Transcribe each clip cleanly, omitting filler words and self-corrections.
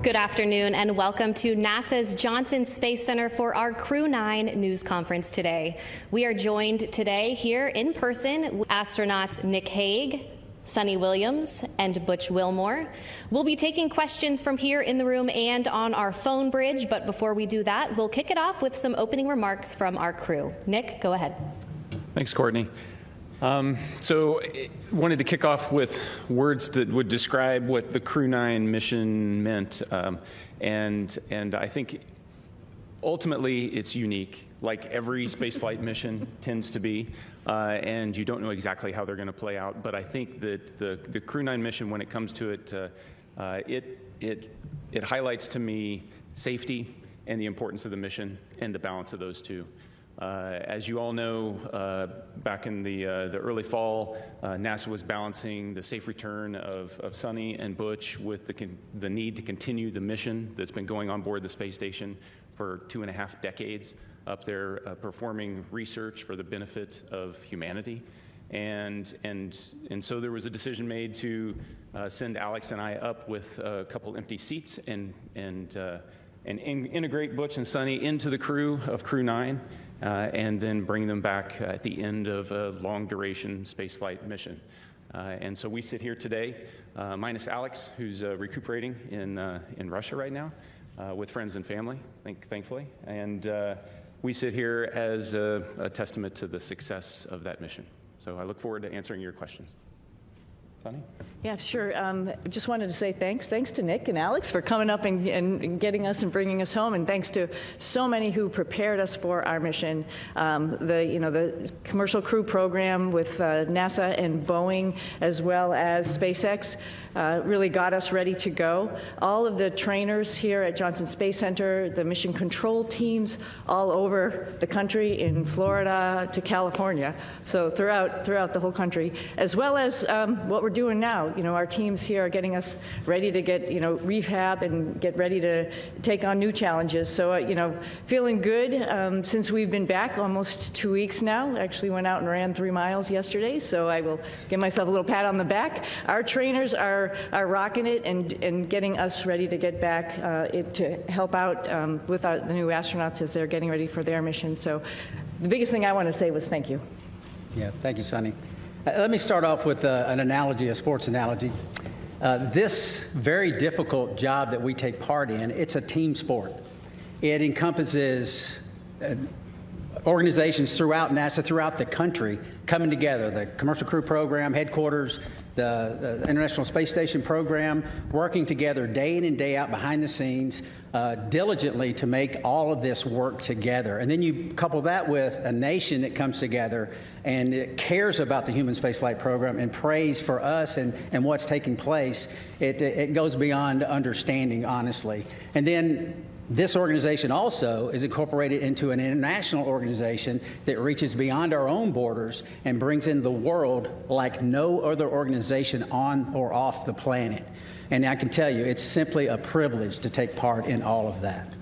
Good afternoon and welcome to NASA's Johnson Space Center for our Crew-9 news conference today. We are joined today here in person with astronauts Nick Hague, Sunita Williams, and Butch Wilmore. We'll be taking questions from here in the room and on our phone bridge, but before we do that, we'll kick it off with some opening remarks from our crew. Nick, go ahead. Thanks, Courtney. Wanted to kick off with words that would describe what the Crew-9 mission meant, and I think ultimately it's unique, like every spaceflight mission tends to be, and you don't know exactly how they're going to play out. But I think that the Crew-9 mission, when it comes to it, it highlights to me safety and the importance of the mission and the balance of those two. As you all know, back in the early fall, NASA was balancing the safe return of Sunny and Butch with the need to continue the mission that's been going on board the space station for 2.5 decades up there, performing research for the benefit of humanity. And so there was a decision made to send Alex and I up with a couple empty seats and integrate Butch and Sunny into the crew of Crew-9. And then bring them back at the end of a long-duration spaceflight mission. And so we sit here today, minus Alex, who's recuperating in Russia right now with friends and family, thankfully. And we sit here as a testament to the success of that mission. So I look forward to answering your questions. Sunny? Yeah, sure. Just wanted to say thanks to Nick and Alex for coming up and getting us and bringing us home, and thanks to so many who prepared us for our mission. The Commercial Crew Program with NASA and Boeing, as well as SpaceX, really got us ready to go. All of the trainers here at Johnson Space Center, the mission control teams all over the country, in Florida to California, so throughout the whole country, as well as what we're doing now. Our teams here are getting us ready to get, rehab and get ready to take on new challenges. So, feeling good since we've been back almost 2 weeks now. Actually went out and ran 3 miles yesterday, so I will give myself a little pat on the back. Our trainers are rocking it and getting us ready to get back to help out with the new astronauts as they're getting ready for their mission. So the biggest thing I want to say was thank you. Yeah, thank you, Sunny. Let me start off with an analogy, a sports analogy. This very difficult job that we take part in, it's a team sport. It encompasses organizations throughout NASA, throughout the country, coming together, the Commercial Crew Program, headquarters, the International Space Station program, working together day in and day out behind the scenes, diligently to make all of this work together. And then you couple that with a nation that comes together and it cares about the human spaceflight program and prays for us and what's taking place. It goes beyond understanding, honestly. And then this organization also is incorporated into an international organization that reaches beyond our own borders and brings in the world like no other organization on or off the planet. And I can tell you, it's simply a privilege to take part in all of that.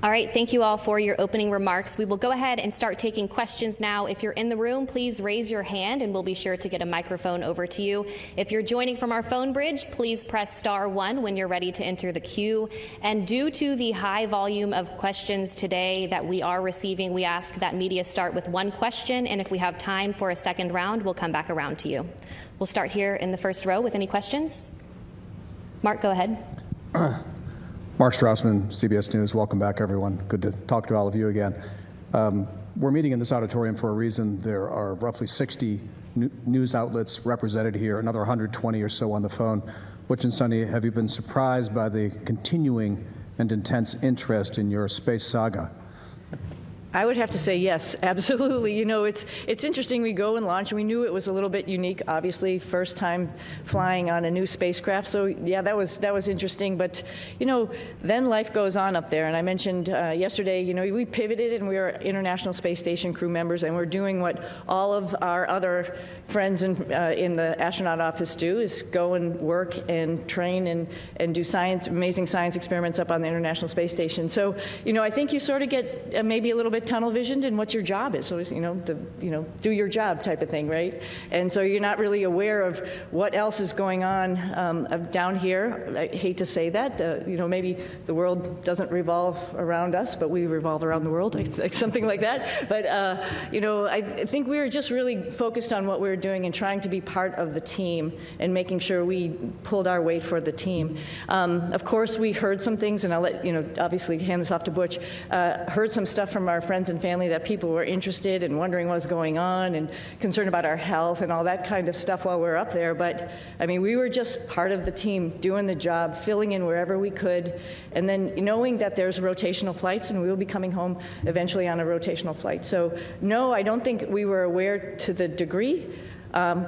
All right, thank you all for your opening remarks. We will go ahead and start taking questions now. If you're in the room, please raise your hand and we'll be sure to get a microphone over to you. If you're joining from our phone bridge, please press *1 when you're ready to enter the queue. And due to the high volume of questions today that we are receiving, we ask that media start with 1 question, and if we have time for a second round, we'll come back around to you. We'll start here in the first row with any questions. Mark, go ahead. Mark Strassman, CBS News. Welcome back, everyone. Good to talk to all of you again. We're meeting in this auditorium for a reason. There are roughly 60 news outlets represented here, another 120 or so on the phone. Butch and Sunny, have you been surprised by the continuing and intense interest in your space saga? I would have to say yes, absolutely. It's interesting. We go and launch, and we knew it was a little bit unique. Obviously, first time flying on a new spacecraft. So yeah, that was interesting. But then life goes on up there. And I mentioned yesterday, we pivoted and we are International Space Station crew members, and we're doing what all of our other friends in the astronaut office do: is go and work and train and do amazing science experiments up on the International Space Station. So I think you sort of get maybe a little bit tunnel visioned in what your job is. So, do your job type of thing, right? And so you're not really aware of what else is going on down here. I hate to say that. Maybe the world doesn't revolve around us, but we revolve around the world, like something like that. But, I think we were just really focused on what we were doing and trying to be part of the team and making sure we pulled our weight for the team. Of course, we heard some things, and I'll let, obviously hand this off to Butch, heard some stuff from our friends and family that people were interested and wondering what was going on and concerned about our health and all that kind of stuff while we were up there. But, we were just part of the team doing the job, filling in wherever we could, and then knowing that there's rotational flights and we will be coming home eventually on a rotational flight. So, no, I don't think we were aware to the degree.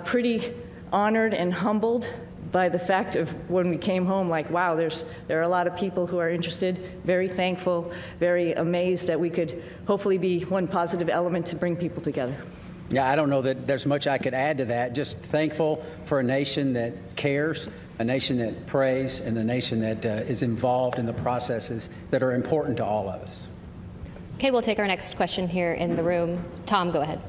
Pretty honored and humbled by the fact of when we came home, like, wow, there are a lot of people who are interested, very thankful, very amazed that we could hopefully be one positive element to bring people together. Yeah, I don't know that there's much I could add to that. Just thankful for a nation that cares, a nation that prays, and a nation that is involved in the processes that are important to all of us. Okay, we'll take our next question here in the room. Tom, go ahead.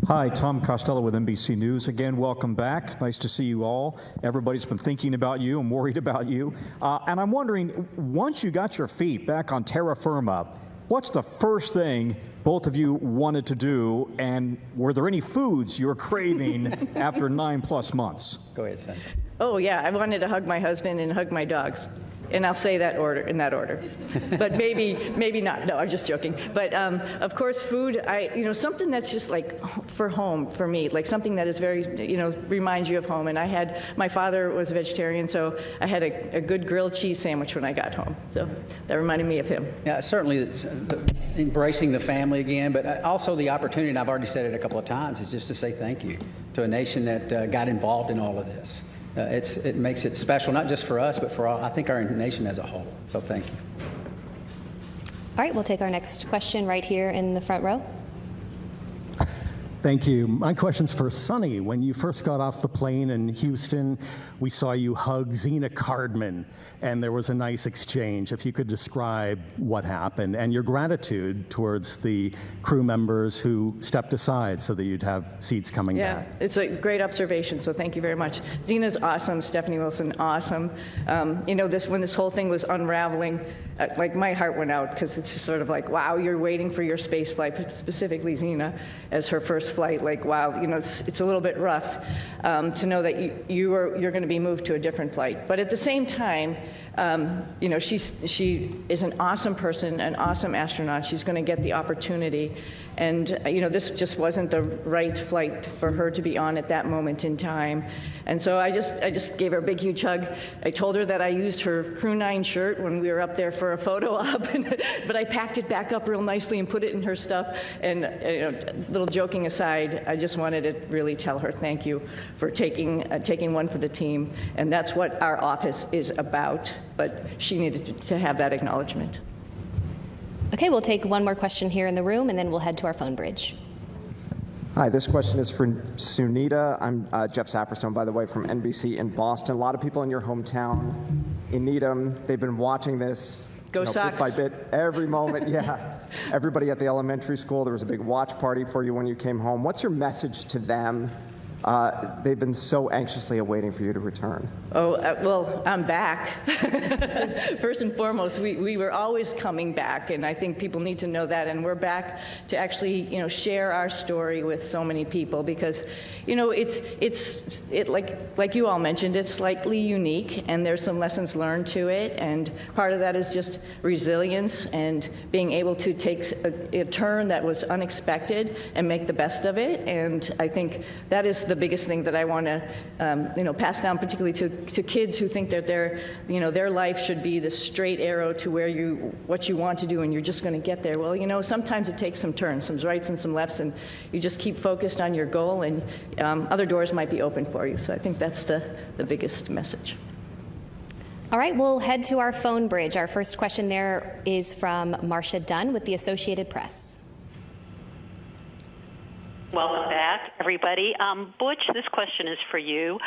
Hi, Tom Costello with NBC News. Again, welcome back. Nice to see you all. Everybody's been thinking about you and worried about you. And I'm wondering, once you got your feet back on terra firma, what's the first thing both of you wanted to do? And were there any foods you were craving after 9+ months? Go ahead, Sam. Oh, yeah, I wanted to hug my husband and hug my dogs. And I'll say that in that order. But maybe not. No, I'm just joking. But of course, food, something that's just like for home for me, like something that is very, reminds you of home. And my father was a vegetarian, so I had a good grilled cheese sandwich when I got home. So that reminded me of him. Yeah, certainly embracing the family again, but also the opportunity, and I've already said it a couple of times, is just to say thank you to a nation that got involved in all of this. It makes it special, not just for us, but for all, I think, our nation as a whole. So thank you. All right, we'll take our next question right here in the front row. Thank you. My question's for Sunny. When you first got off the plane in Houston, we saw you hug Zena Cardman, and there was a nice exchange. If you could describe what happened and your gratitude towards the crew members who stepped aside so that you'd have seats coming back. Yeah, it's a great observation, so thank you very much. Zena's awesome. Stephanie Wilson, awesome. When this whole thing was unraveling, like my heart went out because it's just sort of like, wow, you're waiting for your space flight, specifically Zena, as her first flight. Like, wow, it's a little bit rough to know that you're going to be moved to a different flight. But at the same time, she is an awesome person, an awesome astronaut. She's going to get the opportunity. And, this just wasn't the right flight for her to be on at that moment in time. And so I just gave her a big, huge hug. I told her that I used her Crew-9 shirt when we were up there for a photo op, but I packed it back up real nicely and put it in her stuff. And, little joking aside, I just wanted to really tell her thank you for taking one for the team. And that's what our office is about. But she needed to have that acknowledgement. Okay, we'll take one more question here in the room, and then we'll head to our phone bridge. Hi, this question is for Sunita. I'm Jeff Saperstone, by the way, from NBC in Boston. A lot of people in your hometown, in Needham, they've been watching this Go Sox. bit by bit, every moment. Yeah, everybody at the elementary school, there was a big watch party for you when you came home. What's your message to them? They've been so anxiously awaiting for you to return. Oh, well, I'm back. First and foremost, we were always coming back, and I think people need to know that. And we're back to actually, share our story with so many people because, it's like you all mentioned, it's slightly unique, and there's some lessons learned to it. And part of that is just resilience and being able to take a turn that was unexpected and make the best of it. And I think that is the biggest thing that I want to, pass down, particularly to kids who think that their life should be the straight arrow to what you want to do, and you're just going to get there. Well, sometimes it takes some turns, some rights and some lefts, and you just keep focused on your goal, and other doors might be open for you. So I think that's the biggest message. All right, we'll head to our phone bridge. Our first question there is from Marcia Dunn with the Associated Press. Welcome back, everybody. Butch, this question is for you.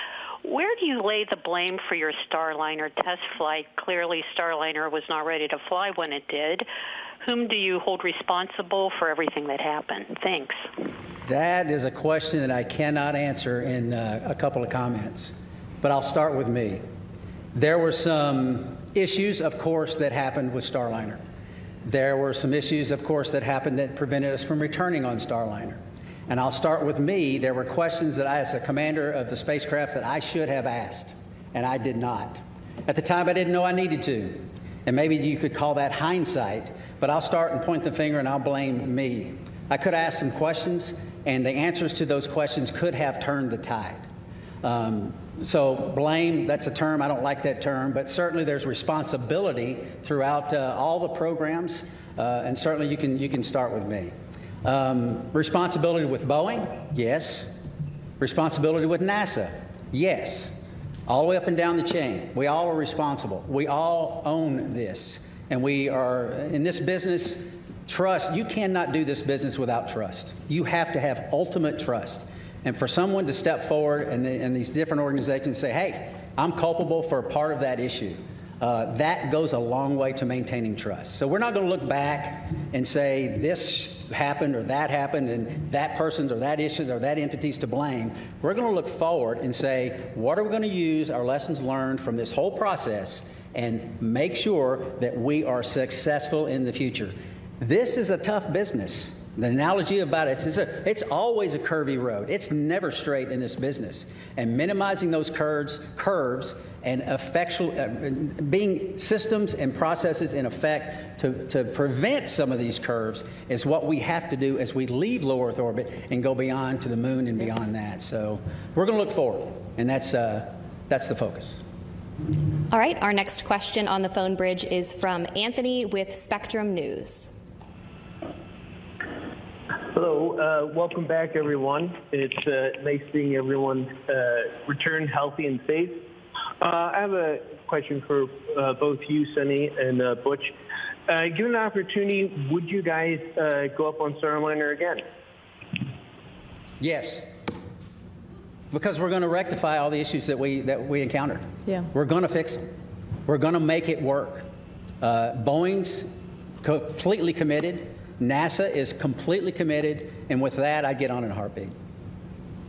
Where do you lay the blame for your Starliner test flight? Clearly, Starliner was not ready to fly when it did. Whom do you hold responsible for everything that happened? Thanks. That is a question that I cannot answer in a couple of comments, but I'll start with me. There were some issues, of course, that happened with Starliner. There were some issues, of course, that happened that prevented us from returning on Starliner. And I'll start with me. There were questions that I, as a commander of the spacecraft, that I should have asked, and I did not. At the time, I didn't know I needed to. And maybe you could call that hindsight, but I'll start and point the finger and I'll blame me. I could have asked some questions, and the answers to those questions could have turned the tide. So blame, that's a term, I don't like that term, but certainly there's responsibility throughout all the programs, and certainly you can start with me. Responsibility with Boeing, yes. Responsibility with NASA, yes. All the way up and down the chain. We all are responsible. We all own this. And we are, in this business, trust. You cannot do this business without trust. You have to have ultimate trust. And for someone to step forward and these different organizations say, hey, I'm culpable for a part of that issue, that goes a long way to maintaining trust. So we're not going to look back and say this happened or that happened and that person's or that issue or that entity's to blame. We're going to look forward and say, what are we going to use our lessons learned from this whole process and make sure that we are successful in the future. This is a tough business. The analogy about it is it's always a curvy road. It's never straight in this business. And minimizing those curves and being systems and processes in effect to prevent some of these curves is what we have to do as we leave low Earth orbit and go beyond to the moon and beyond that. So we're going to look forward, and that's the focus. All right, our next question on the phone bridge is from Anthony with Spectrum News. Hello, welcome back, everyone. It's nice seeing everyone return healthy and safe. I have a question for both you, Sunny, and Butch. Given the opportunity, would you guys go up on Starliner again? Yes, because we're going to rectify all the issues that we encountered. Yeah. We're going to fix them. We're going to make it work. Boeing's completely committed. NASA is completely committed, and with that, I get on in a heartbeat.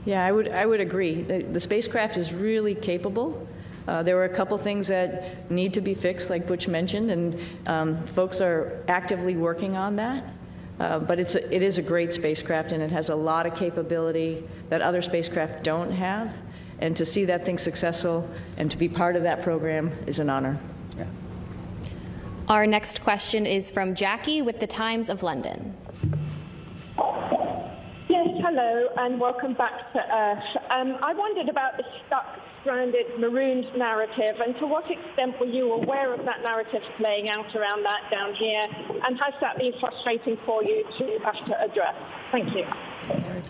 Yeah, I would agree. The spacecraft is really capable. There were a couple things that need to be fixed, like Butch mentioned, and folks are actively working on that. But it is a great spacecraft, and it has a lot of capability that other spacecraft don't have. And to see that thing successful and to be part of that program is an honor. Yeah. Our next question is from Jackie with the Times of London. Yes, hello, and welcome back to Earth. I wondered about the stuck, stranded, marooned narrative, and to what extent were you aware of that narrative playing out around that down here, and has that been frustrating for you to have to address? Thank you.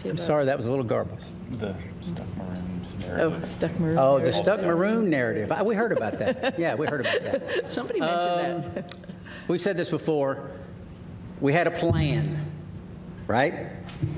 I'm sorry, that was a little garbled. The stuck maroons narrative. Oh, stuck maroon. Oh, the stuck maroon narrative. We heard about that. Yeah, we heard about that. Somebody mentioned that. We've said this before. We had a plan, right?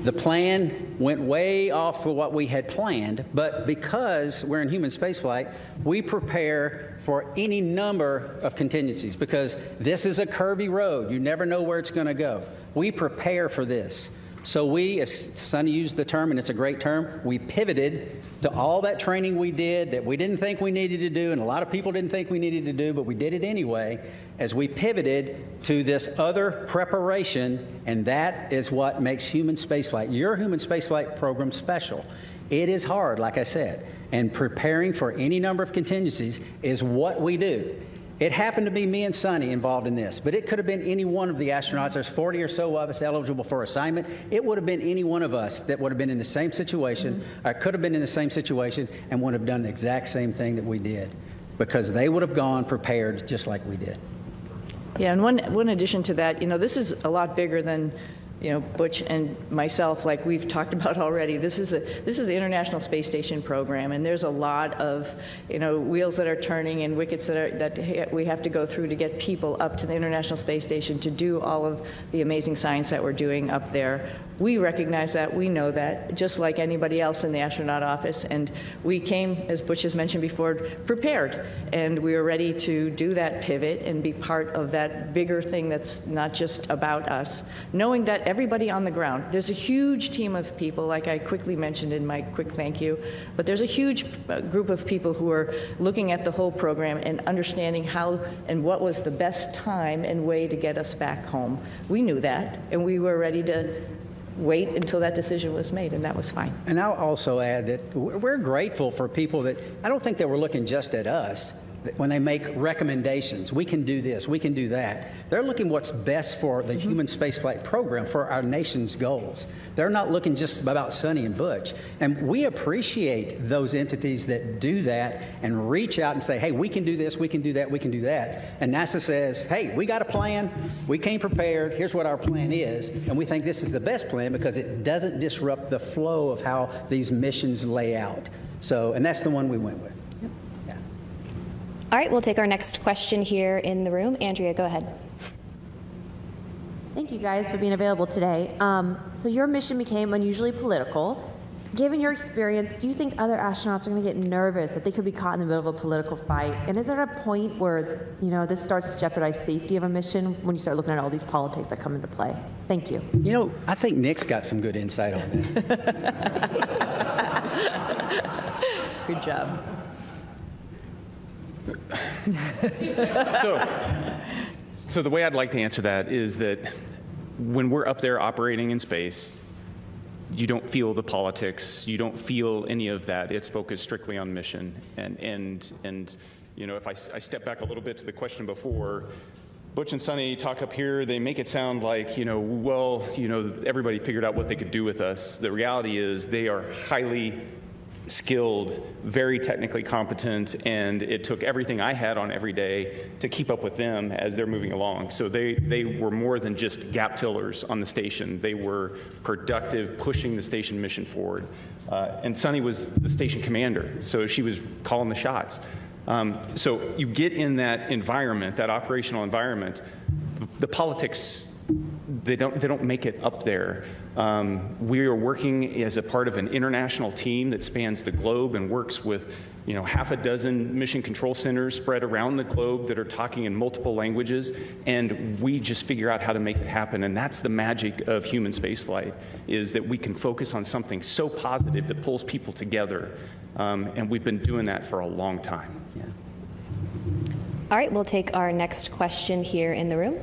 The plan went way off for what we had planned, but because we're in human spaceflight, we prepare for any number of contingencies because this is a curvy road. You never know where it's going to go. We prepare for this. So we, as Sunny used the term, and it's a great term, we pivoted to all that training we did that we didn't think we needed to do, and a lot of people didn't think we needed to do, but we did it anyway, as we pivoted to this other preparation, and that is what makes human spaceflight, your human spaceflight program, special. It is hard, like I said, and preparing for any number of contingencies is what we do. It happened to be me and Sunny involved in this, but it could have been any one of the astronauts. There's 40 or so of us eligible for assignment. It would have been any one of us that would have been in the same situation, or could have been in the same situation, and would have done the exact same thing that we did, because they would have gone prepared just like we did. Yeah, and one addition to that, this is a lot bigger than Butch and myself, like we've talked about already, this is the International Space Station program, and there's a lot of wheels that are turning and wickets that we have to go through to get people up to the International Space Station to do all of the amazing science that we're doing up there. We recognize that, we know that, just like anybody else in the astronaut office, and we came, as Butch has mentioned before, prepared, and we were ready to do that pivot and be part of that bigger thing that's not just about us, knowing that everybody on the ground, there's a huge team of people, like I quickly mentioned in my quick thank you, but there's a huge group of people who are looking at the whole program and understanding how and what was the best time and way to get us back home. We knew that, and we were ready to wait until that decision was made, and that was fine. And I'll also add that we're grateful for people that, I don't think they were looking just at us when they make recommendations. We can do this, we can do that. They're looking what's best for the human spaceflight program, for our nation's goals. They're not looking just about Sunny and Butch. And we appreciate those entities that do that and reach out and say, hey, we can do this, we can do that, we can do that. And NASA says, hey, we got a plan, we came prepared, here's what our plan is, and we think this is the best plan because it doesn't disrupt the flow of how these missions lay out. So, and that's the one we went with. All right, we'll take our next question here in the room. Andrea, go ahead. Thank you guys for being available today. So your mission became unusually political. Given your experience, do you think other astronauts are going to get nervous that they could be caught in the middle of a political fight? And is there a point where, this starts to jeopardize safety of a mission when you start looking at all these politics that come into play? Thank you. I think Nick's got some good insight on that. Good job. So the way I'd like to answer that is that when we're up there operating in space, you don't feel the politics, you don't feel any of that. It's focused strictly on mission. And if I step back a little bit to the question before, Butch and Sunny talk up here, they make it sound like, everybody figured out what they could do with us. The reality is they are highly skilled, very technically competent, and it took everything I had on every day to keep up with them as they're moving along. So they were more than just gap fillers on the station. They were productive, pushing the station mission forward. And Sunny was the station commander, so she was calling the shots. So you get in that environment, that operational environment, the politics, they don't make it up there. We are working as a part of an international team that spans the globe and works with half a dozen mission control centers spread around the globe that are talking in multiple languages, and we just figure out how to make it happen. And that's the magic of human spaceflight, is that we can focus on something so positive that pulls people together, and we've been doing that for a long time. Yeah. All right, we'll take our next question here in the room.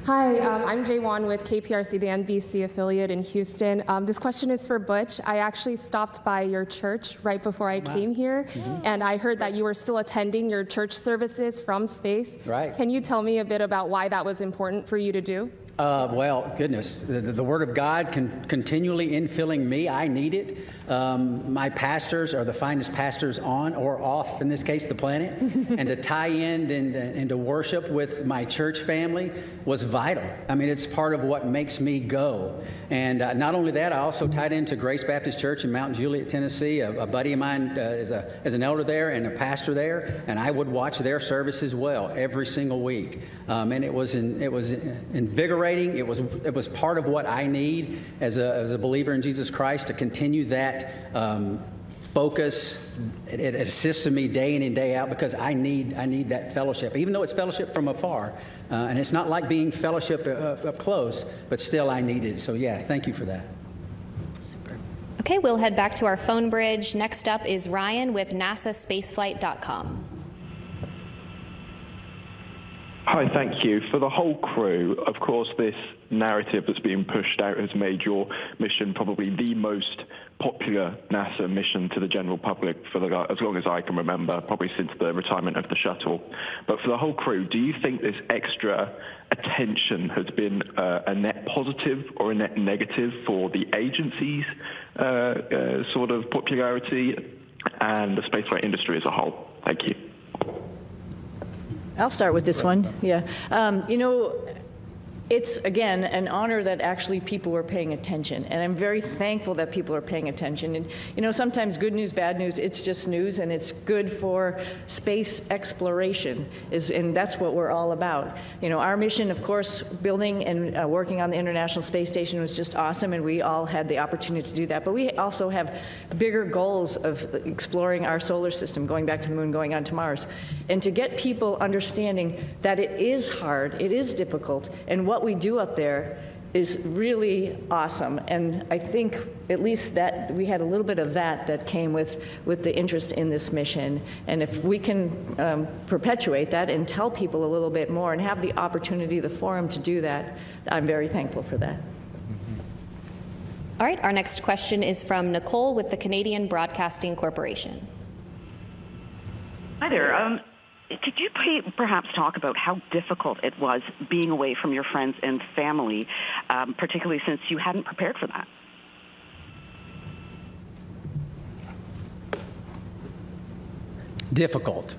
Hi, I'm Jay Wan with KPRC, the NBC affiliate in Houston. This question is for Butch. I actually stopped by your church right before I came here, and I heard that you were still attending your church services from space. Right. Can you tell me a bit about why that was important for you to do? Well, goodness, the Word of God continually infilling me. I need it. My pastors are the finest pastors on or off, in this case, the planet. And to tie in and to worship with my church family was vital. I mean, it's part of what makes me go. And not only that, I also tied into Grace Baptist Church in Mount Juliet, Tennessee. A buddy of mine is an elder there and a pastor there, and I would watch their service as well every single week. And it was invigorating. It was part of what I need as a believer in Jesus Christ to continue that focus. It assisted me day in and day out because I need that fellowship, even though it's fellowship from afar, and it's not like being fellowship up close, but still I need it. So yeah, thank you for that. Okay, we'll head back to our phone bridge. Next up is Ryan with NASAspaceflight.com. Hi, thank you. For the whole crew, of course, this narrative that's being pushed out has made your mission probably the most popular NASA mission to the general public for as long as I can remember, probably since the retirement of the shuttle. But for the whole crew, do you think this extra attention has been a net positive or a net negative for the agency's sort of popularity and the spaceflight industry as a whole? Thank you. I'll start with this one. Yeah. it's, again, an honor that actually people were paying attention. And I'm very thankful that people are paying attention. And, you know, sometimes good news, bad news, it's just news, and it's good for space exploration, and that's what we're all about. You know, our mission, of course, building and working on the International Space Station was just awesome, and we all had the opportunity to do that. But we also have bigger goals of exploring our solar system, going back to the moon, going on to Mars. And to get people understanding that it is hard, it is difficult, and what we do up there is really awesome. And I think at least that we had a little bit of that came with the interest in this mission. And if we can perpetuate that and tell people a little bit more and have the opportunity, the forum to do that, I'm very thankful for that. All right, our next question is from Nicole with the Canadian Broadcasting Corporation. Hi there. Could you perhaps talk about how difficult it was being away from your friends and family, particularly since you hadn't prepared for that? Difficult.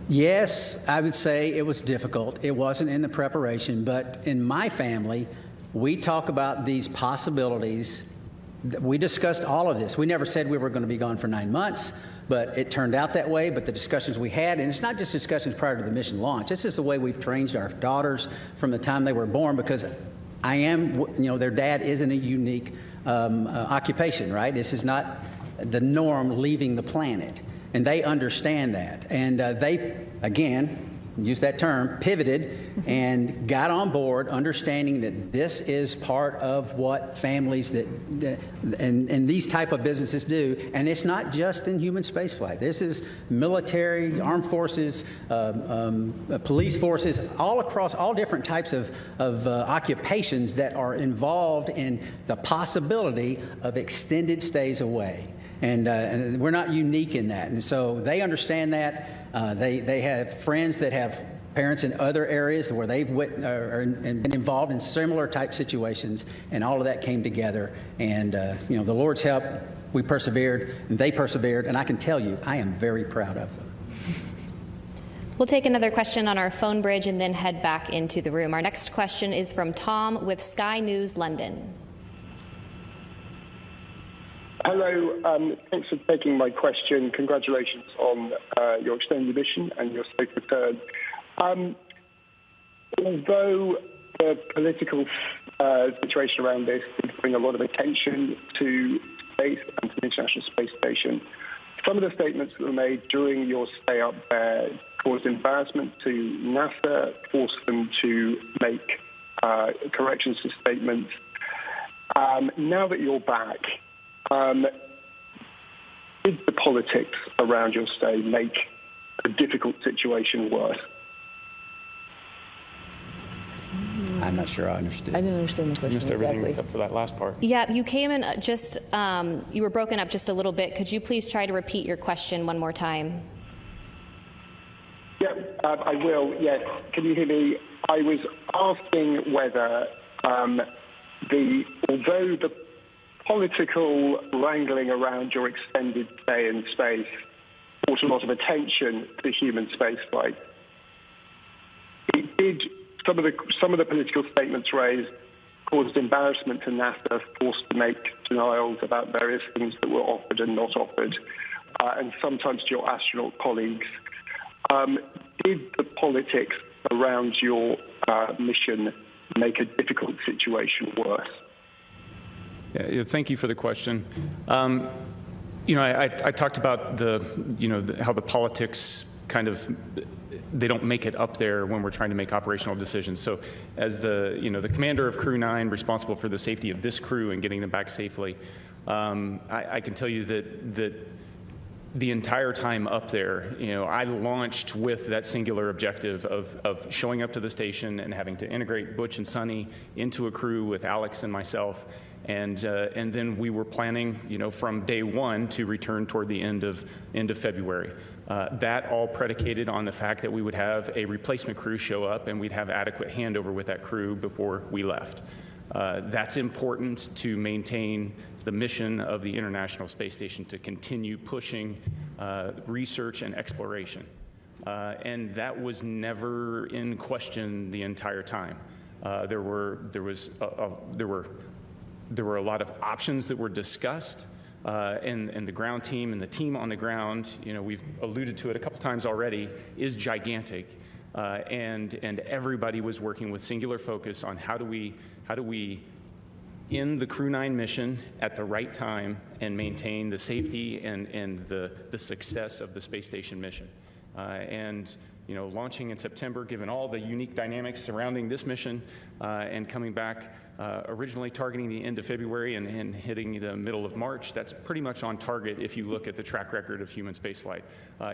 Yes, I would say it was difficult. It wasn't in the preparation, but in my family, we talk about these possibilities. We discussed all of this. We never said we were going to be gone for 9 months. But it turned out that way. But the discussions we had, and it's not just discussions prior to the mission launch. This is the way we've trained our daughters from the time they were born, because their dad isn't a unique occupation, right? This is not the norm leaving the planet. And they understand that. And they, again, use that term, pivoted and got on board, understanding that this is part of what families and these type of businesses do. And it's not just in human spaceflight. This is military, armed forces, police forces, all across all different types of occupations that are involved in the possibility of extended stays away. And we're not unique in that. And so they understand that. They have friends that have parents in other areas where they've been involved in similar type situations, and all of that came together. And, the Lord's help, we persevered, and they persevered, and I can tell you, I am very proud of them. We'll take another question on our phone bridge and then head back into the room. Our next question is from Tom with Sky News London. Hello, thanks for taking my question. Congratulations on your extended mission and your safe return. Although the political situation around this did bring a lot of attention to space and to the International Space Station, some of the statements that were made during your stay up there caused embarrassment to NASA, forced them to make corrections to statements. Now that you're back, did the politics around your stay make a difficult situation worse? I'm not sure I understood. I didn't understand the question Missed everything exactly. except for that last part. Yeah, you came in you were broken up just a little bit. Could you please try to repeat your question one more time? Yeah, I will. Yes. Can you hear me? I was asking whether, although the political wrangling around your extended stay in space brought a lot of attention to human spaceflight, it did. Some of the political statements raised caused embarrassment to NASA, forced to make denials about various things that were offered and not offered, and sometimes to your astronaut colleagues. Did the politics around your mission make a difficult situation worse? Yeah, thank you for the question. I talked about how the politics kind of, they don't make it up there when we're trying to make operational decisions. So as the commander of Crew-9, responsible for the safety of this crew and getting them back safely, I can tell you that the entire time up there, I launched with that singular objective of showing up to the station and having to integrate Butch and Sunny into a crew with Alex and myself. And then we were planning, from day one to return toward the end of February. That all predicated on the fact that we would have a replacement crew show up and we'd have adequate handover with that crew before we left. That's important to maintain the mission of the International Space Station, to continue pushing research and exploration. And that was never in question the entire time. There were a lot of options that were discussed, and the ground team and the team on the ground, we've alluded to it a couple times already, is gigantic, and everybody was working with singular focus on how do we end the Crew-9 mission at the right time and maintain the safety and the success of the space station mission. Launching in September, given all the unique dynamics surrounding this mission, and coming back originally targeting the end of February and hitting the middle of March, that's pretty much on target if you look at the track record of human spaceflight.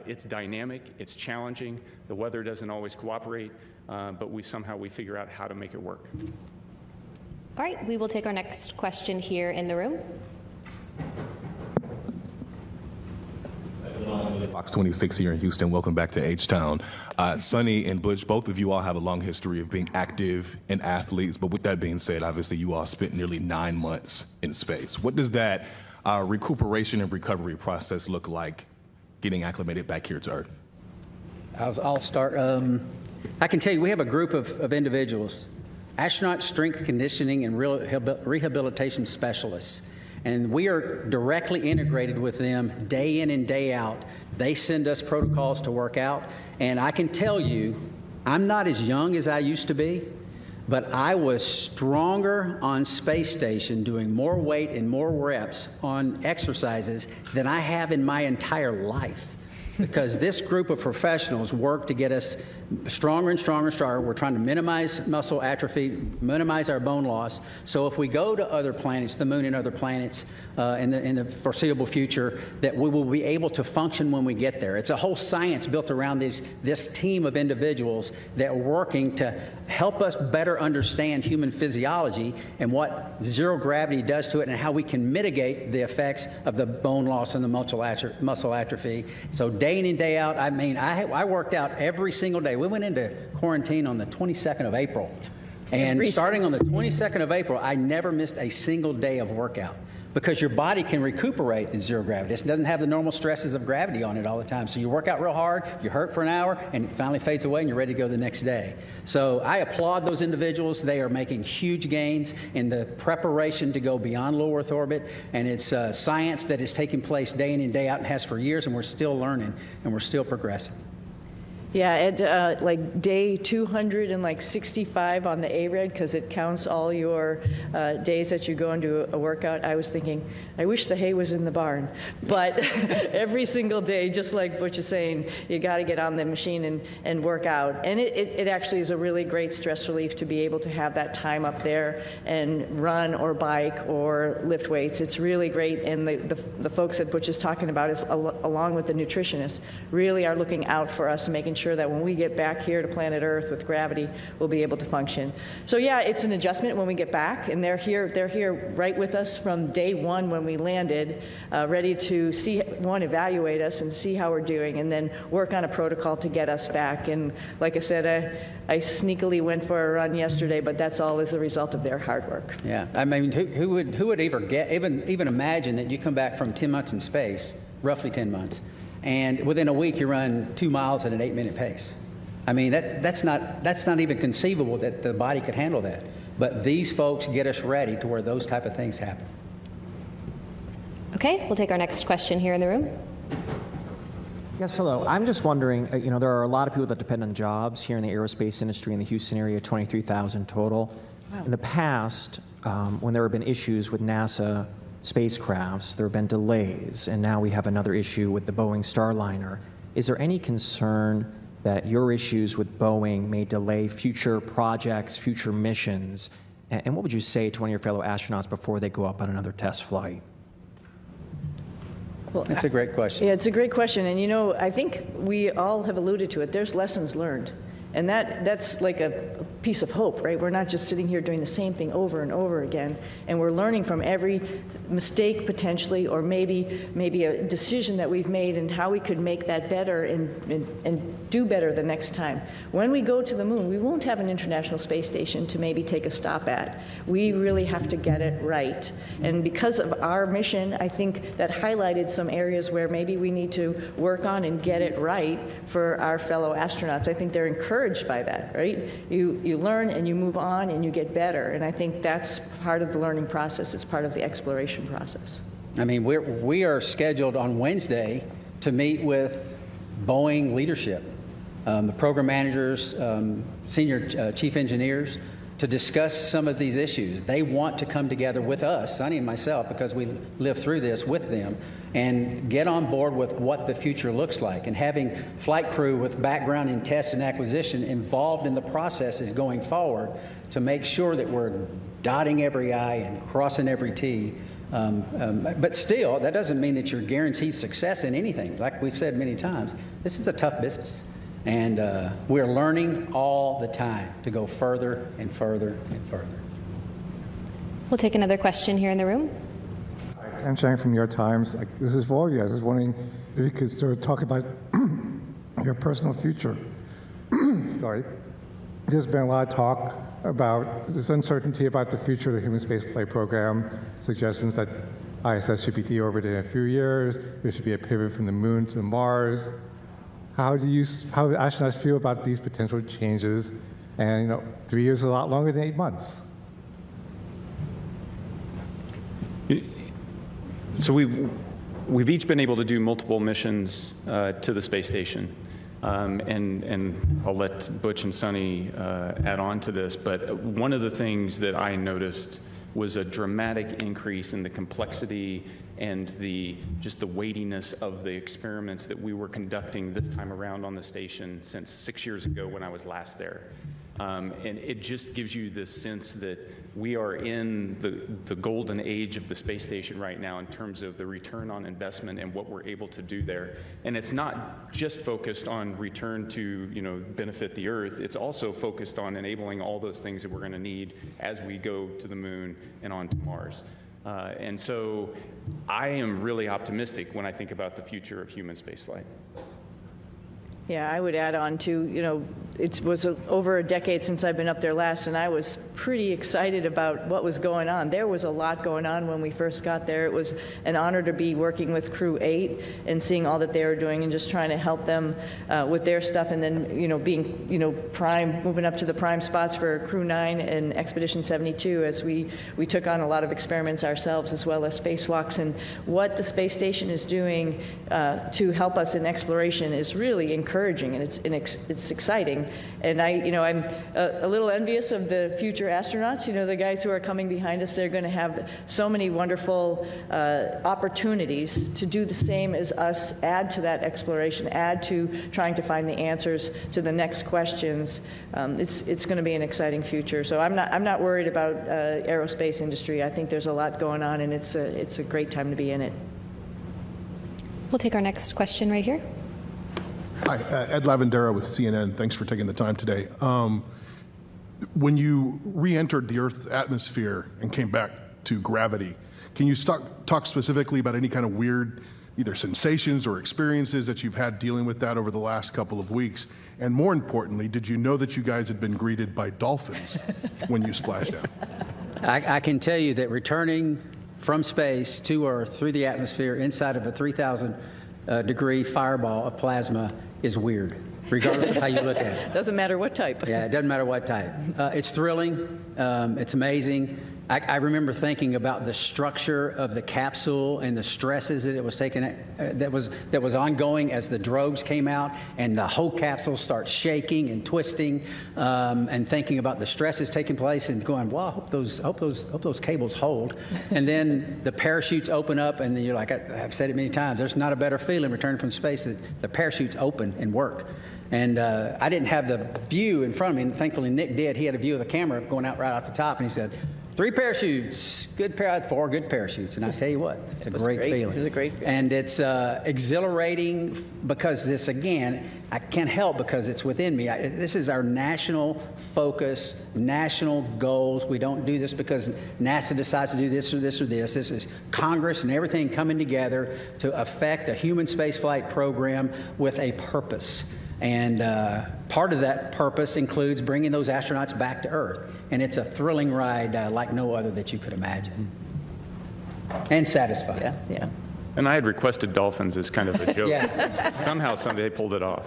It's dynamic, it's challenging, the weather doesn't always cooperate, but we figure out how to make it work. All right, we will take our next question here in the room. Fox 26 here in Houston. Welcome back to H-Town. Sunny and Butch, both of you all have a long history of being active and athletes, but with that being said, obviously you all spent nearly 9 months in space. What does that recuperation and recovery process look like getting acclimated back here to Earth? I'll start. I can tell you we have a group of individuals, astronaut strength conditioning and rehabilitation specialists. And we are directly integrated with them day in and day out. They send us protocols to work out. And I can tell you, I'm not as young as I used to be, but I was stronger on space station doing more weight and more reps on exercises than I have in my entire life. Because this group of professionals work to get us stronger and stronger and stronger. We're trying to minimize muscle atrophy, minimize our bone loss. So if we go to other planets, the moon and other planets in the foreseeable future, that we will be able to function when we get there. It's a whole science built around this team of individuals that are working to help us better understand human physiology and what zero gravity does to it and how we can mitigate the effects of the bone loss and the muscle atrophy. So day in and day out, I worked out every single day. We went into quarantine on the 22nd of April. And starting on the 22nd of April, I never missed a single day of workout because your body can recuperate in zero gravity. It doesn't have the normal stresses of gravity on it all the time. So you work out real hard, you hurt for an hour, and it finally fades away and you're ready to go the next day. So I applaud those individuals. They are making huge gains in the preparation to go beyond low Earth orbit. And it's science that is taking place day in and day out and has for years, and we're still learning and we're still progressing. Yeah, at like day 265 on the ARED, because it counts all your days that you go and do a workout, I was thinking, I wish the hay was in the barn. But every single day, just like Butch is saying, you got to get on the machine and work out. And it actually is a really great stress relief to be able to have that time up there and run or bike or lift weights. It's really great. And the folks that Butch is talking about, is along with the nutritionists, really are looking out for us and making sure that when we get back here to planet Earth with gravity, we'll be able to function. So yeah, it's an adjustment when we get back, and they're here right with us from day one when we landed, ready to evaluate us and see how we're doing, and then work on a protocol to get us back. And like I said, I sneakily went for a run yesterday, but that's all as a result of their hard work. Yeah, I mean, who would even imagine that you come back from 10 months in space, roughly 10 months, and within a week you run 2 miles at an 8-minute pace? I mean, that's not even conceivable that the body could handle that. But these folks get us ready to where those type of things happen. Okay, we'll take our next question here in the room. Yes, hello. I'm just wondering, there are a lot of people that depend on jobs here in the aerospace industry in the Houston area, 23,000 total. Wow. In the past, when there have been issues with NASA spacecrafts, there have been delays, and now we have another issue with the Boeing Starliner. Is there any concern that your issues with Boeing may delay future projects, future missions? And what would you say to one of your fellow astronauts before they go up on another test flight? Well, that's a great question. Yeah, it's a great question. And I think we all have alluded to it. There's lessons learned. And that's like a piece of hope, right? We're not just sitting here doing the same thing over and over again, and we're learning from every mistake potentially, or maybe a decision that we've made and how we could make that better and do better the next time. When we go to the moon, we won't have an International Space Station to maybe take a stop at. We really have to get it right. And because of our mission, I think that highlighted some areas where maybe we need to work on and get it right for our fellow astronauts. I think they're encouraged encouraged by that, right? You learn and you move on and you get better. And I think that's part of the learning process. It's part of the exploration process. I mean, we are scheduled on Wednesday to meet with Boeing leadership, the program managers, senior chief engineers, to discuss some of these issues. They want to come together with us, Sunny and myself, because we lived through this with them, and get on board with what the future looks like. And having flight crew with background in test and acquisition involved in the processes going forward to make sure that we're dotting every I and crossing every T. But still, that doesn't mean that you're guaranteed success in anything. Like we've said many times, this is a tough business. And we're learning all the time to go further and further and further. We'll take another question here in the room. I'm Chang from New York Times. This is for all of you guys. I was wondering if you could sort of talk about your personal future. Sorry. There's been a lot of talk about this uncertainty about the future of the human spaceflight program, suggestions that ISS should be deorbited in a few years, there should be a pivot from the moon to Mars. How do astronauts feel about these potential changes? And 3 years is a lot longer than 8 months. So we've each been able to do multiple missions to the space station. And I'll let Butch and Sunny add on to this, but one of the things that I noticed was a dramatic increase in the complexity and just the weightiness of the experiments that we were conducting this time around on the station since 6 years ago when I was last there. And it just gives you this sense that we are in the golden age of the space station right now in terms of the return on investment and what we're able to do there. And it's not just focused on return to benefit the Earth. It's also focused on enabling all those things that we're going to need as we go to the moon and on to Mars. And so I am really optimistic when I think about the future of human spaceflight. Yeah, I would add on to, it was over a decade since I've been up there last, and I was pretty excited about what was going on. There was a lot going on when we first got there. It was an honor to be working with Crew-9 and seeing all that they were doing and just trying to help them with their stuff, and then, being, prime, moving up to the prime spots for Crew-9 and Expedition 72 as we took on a lot of experiments ourselves as well as spacewalks. And what the space station is doing to help us in exploration is really encouraging, and it's exciting. And I'm a little envious of the future astronauts. The guys who are coming behind us, they're going to have so many wonderful opportunities to do the same as us, add to that exploration, add to trying to find the answers to the next questions. It's going to be an exciting future. So I'm not worried about aerospace industry. I think there's a lot going on, and it's a great time to be in it. We'll take our next question right here. Hi, Ed Lavandera with CNN. Thanks for taking the time today. When you re-entered the Earth's atmosphere and came back to gravity, can you talk specifically about any kind of weird either sensations or experiences that you've had dealing with that over the last couple of weeks? And more importantly, did you know that you guys had been greeted by dolphins when you splashed out? I can tell you that returning from space to Earth through the atmosphere inside of a 3,000 degree fireball of plasma is weird, regardless of how you look at it. Doesn't matter what type. Yeah, it doesn't matter what type. It's thrilling. It's amazing. I remember thinking about the structure of the capsule and the stresses that it was taking, that was ongoing as the drogues came out, and the whole capsule starts shaking and twisting, and thinking about the stresses taking place, and going, "Well, I hope those cables hold." And then the parachutes open up, and then you're like, I've said it many times, there's not a better feeling returning from space that the parachutes open and work. And I didn't have the view in front of me, and thankfully Nick did. He had a view of the camera going out right off the top, and he said, 3 parachutes, 4 good parachutes. And I tell you what, it's a great feeling. It was a great feeling. And it's exhilarating because this, again, I can't help because it's within me. This is our national focus, national goals. We don't do this because NASA decides to do this or this or this. This is Congress and everything coming together to affect a human spaceflight program with a purpose. And part of that purpose includes bringing those astronauts back to Earth. And it's a thrilling ride like no other that you could imagine. And satisfying. Yeah. And I had requested dolphins as kind of a joke. Yeah. Somehow, they pulled it off.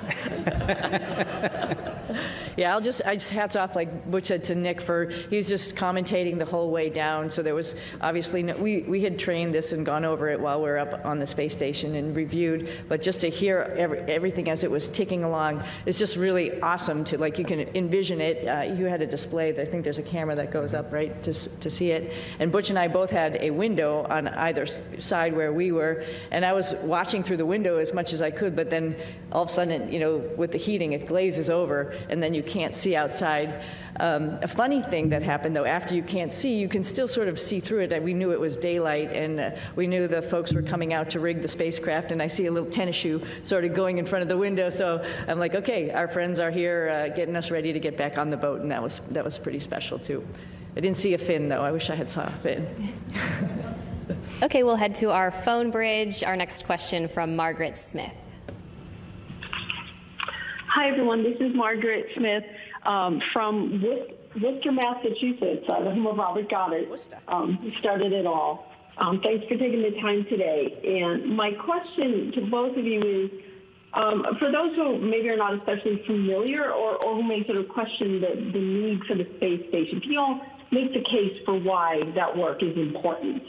yeah, I just hats off, like Butch said, to Nick for, he's just commentating the whole way down. So there was obviously, we had trained this and gone over it while we were up on the space station and reviewed, but just to hear everything as it was ticking along is just really awesome to, like, you can envision it. You had a display, I think there's a camera that goes up, right, to see it. And Butch and I both had a window on either side where we were, and I was watching through the window as much as I could, but then all of a sudden, you know, with the heating, it glazes over, and then you can't see outside. A funny thing that happened, though, after you can't see, you can still sort of see through it. We knew it was daylight, and we knew the folks were coming out to rig the spacecraft, and I see a little tennis shoe sort of going in front of the window, so I'm like, okay, our friends are here getting us ready to get back on the boat, and that was pretty special, too. I didn't see a fin, though. I wish I had saw a fin. Okay, we'll head to our phone bridge. Our next question from Margaret Smith. Hi, everyone. This is Margaret Smith from Worcester, Massachusetts, the home of Robert Goddard. Who started it all. Thanks for taking the time today. And my question to both of you is, for those who maybe are not especially familiar or who may sort of question the need for the space station, can you all make the case for why that work is important?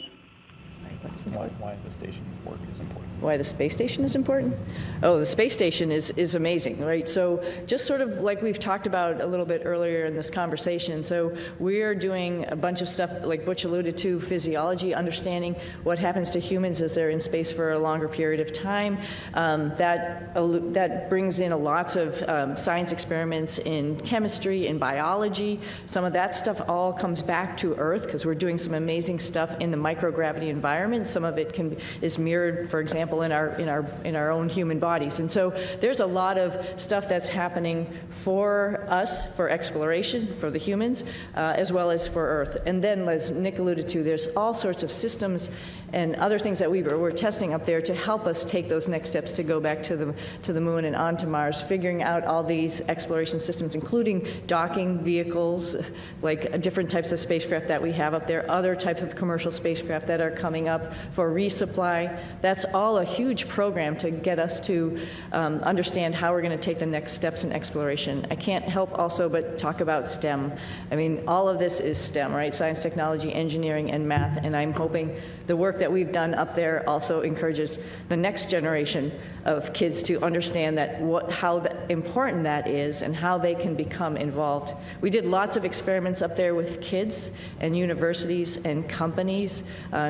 Why the station work is important. Why the space station is important? Oh, the space station is amazing, right? So just sort of like we've talked about a little bit earlier in this conversation, so we're doing a bunch of stuff like Butch alluded to, physiology, understanding what happens to humans as they're in space for a longer period of time. That brings in lots of science experiments in chemistry, in biology. Some of that stuff all comes back to Earth because we're doing some amazing stuff in the microgravity environment. Some of it is mirrored, for example, in our own human bodies. And so there's a lot of stuff that's happening for us, for exploration, for the humans, as well as for Earth. And then, as Nick alluded to, there's all sorts of systems and other things that we're testing up there to help us take those next steps to go back to the moon and onto Mars, figuring out all these exploration systems, including docking vehicles, like different types of spacecraft that we have up there, other types of commercial spacecraft that are coming up for resupply. That's all a huge program to get us to understand how we're going to take the next steps in exploration. I can't help also but talk about STEM. I mean, all of this is STEM, right? Science, technology, engineering, and math, and I'm hoping the work that we've done up there also encourages the next generation of kids to understand that how important that is and how they can become involved. We did lots of experiments up there with kids and universities and companies,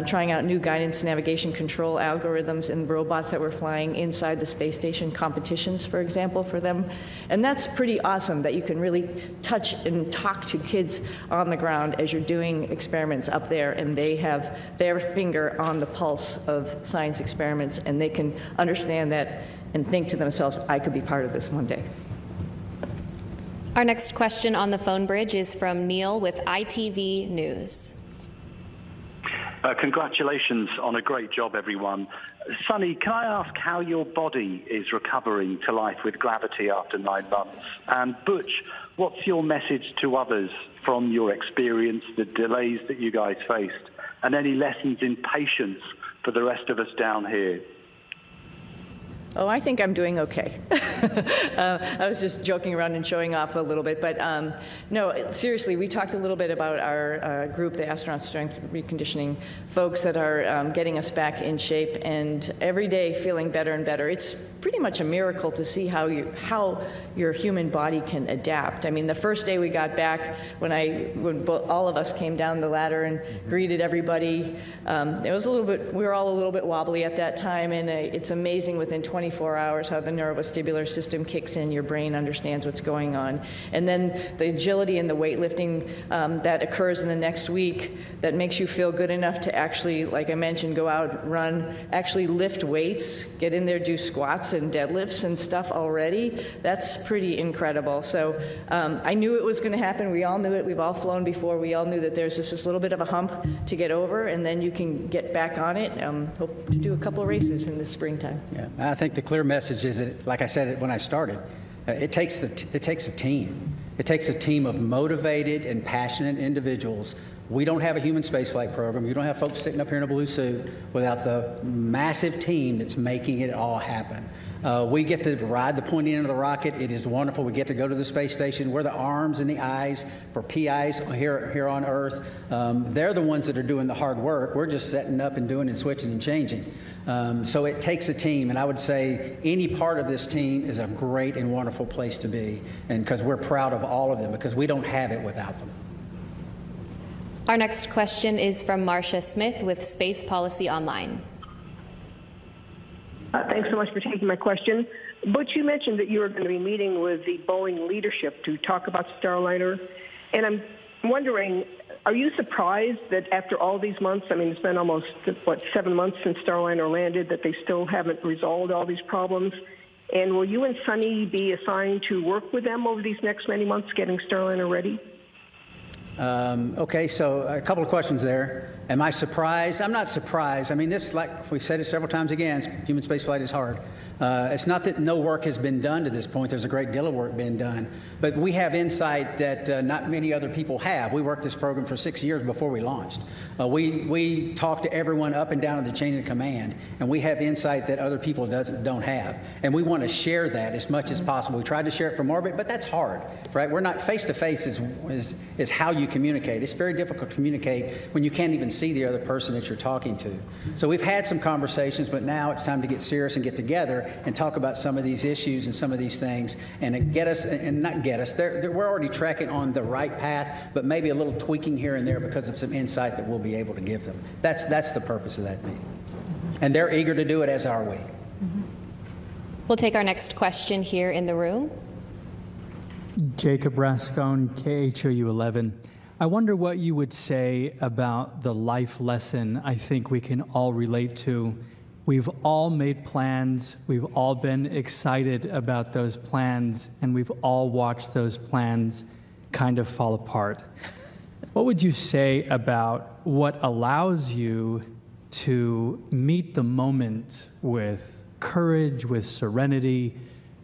trying out new guidance, navigation, control algorithms and robots that were flying inside the space station, competitions, for example, for them. And that's pretty awesome that you can really touch and talk to kids on the ground as you're doing experiments up there, and they have their finger on the pulse of science experiments, and they can understand that and think to themselves, I could be part of this one day. Our next question on the phone bridge is from Neil with ITV News. Congratulations on a great job, everyone. Sunny, can I ask how your body is recovering to life with gravity after 9 months? And Butch, what's your message to others from your experience, the delays that you guys faced, and any lessons in patience for the rest of us down here? Oh, I think I'm doing okay. I was just joking around and showing off a little bit, but no, seriously, we talked a little bit about our group, the Astronaut Strength Reconditioning folks that are getting us back in shape, and every day feeling better and better. It's pretty much a miracle to see how your human body can adapt. I mean, the first day we got back, when all of us came down the ladder and greeted everybody, it was we were all a little bit wobbly at that time, and it's amazing within 24 hours how the neurovestibular system kicks in, your brain understands what's going on. And then the agility and the weightlifting that occurs in the next week that makes you feel good enough to actually, like I mentioned, go out, run, actually lift weights, get in there, do squats and deadlifts and stuff already. That's pretty incredible. So I knew it was going to happen. We all knew it. We've all flown before. We all knew that there's just this little bit of a hump to get over, and then you can get back on it. Hope to do a couple of races in the springtime. Yeah, I think the clear message is that, like I said when I started, it takes a team. It takes a team of motivated and passionate individuals We don't have a human spaceflight program. You don't have folks sitting up here in a blue suit without the massive team that's making it all happen. We get to ride the pointy end of the rocket. It is wonderful. We get to go to the space station. We're the arms and the eyes for PIs here on Earth. They're the ones that are doing the hard work. We're just setting up and doing and switching and changing. So it takes a team, and I would say any part of this team is a great and wonderful place to be, and because we're proud of all of them, because we don't have it without them. Our next question is from Marcia Smith with Space Policy Online. Thanks so much for taking my question. Butch, you mentioned that you were going to be meeting with the Boeing leadership to talk about Starliner, and I'm wondering, are you surprised that after all these months, I mean, it's been almost, 7 months since Starliner landed, that they still haven't resolved all these problems? And will you and Sunny be assigned to work with them over these next many months getting Starliner ready? Okay, so a couple of questions there. Am I surprised? I'm not surprised. I mean, this, like we've said it several times again, human spaceflight is hard. It's not that no work has been done to this point. There's a great deal of work being done. But we have insight that not many other people have. We worked this program for 6 years before we launched. We talk to everyone up and down the chain of command, and we have insight that other people don't have. And we want to share that as much as possible. We tried to share it from orbit, but that's hard, right? We're not face-to-face is how you communicate. It's very difficult to communicate when you can't even see the other person that you're talking to. So we've had some conversations, but now it's time to get serious and get together and talk about some of these issues and some of these things and get us, and not get us, we're already tracking on the right path, but maybe a little tweaking here and there because of some insight that we'll be able to give them. That's the purpose of that meeting. And they're eager to do it, as are we. We'll take our next question here in the room. Jacob Rascone, KHOU 11. I wonder what you would say about the life lesson I think we can all relate to. We've all made plans, we've all been excited about those plans, and we've all watched those plans kind of fall apart. What would you say about what allows you to meet the moment with courage, with serenity,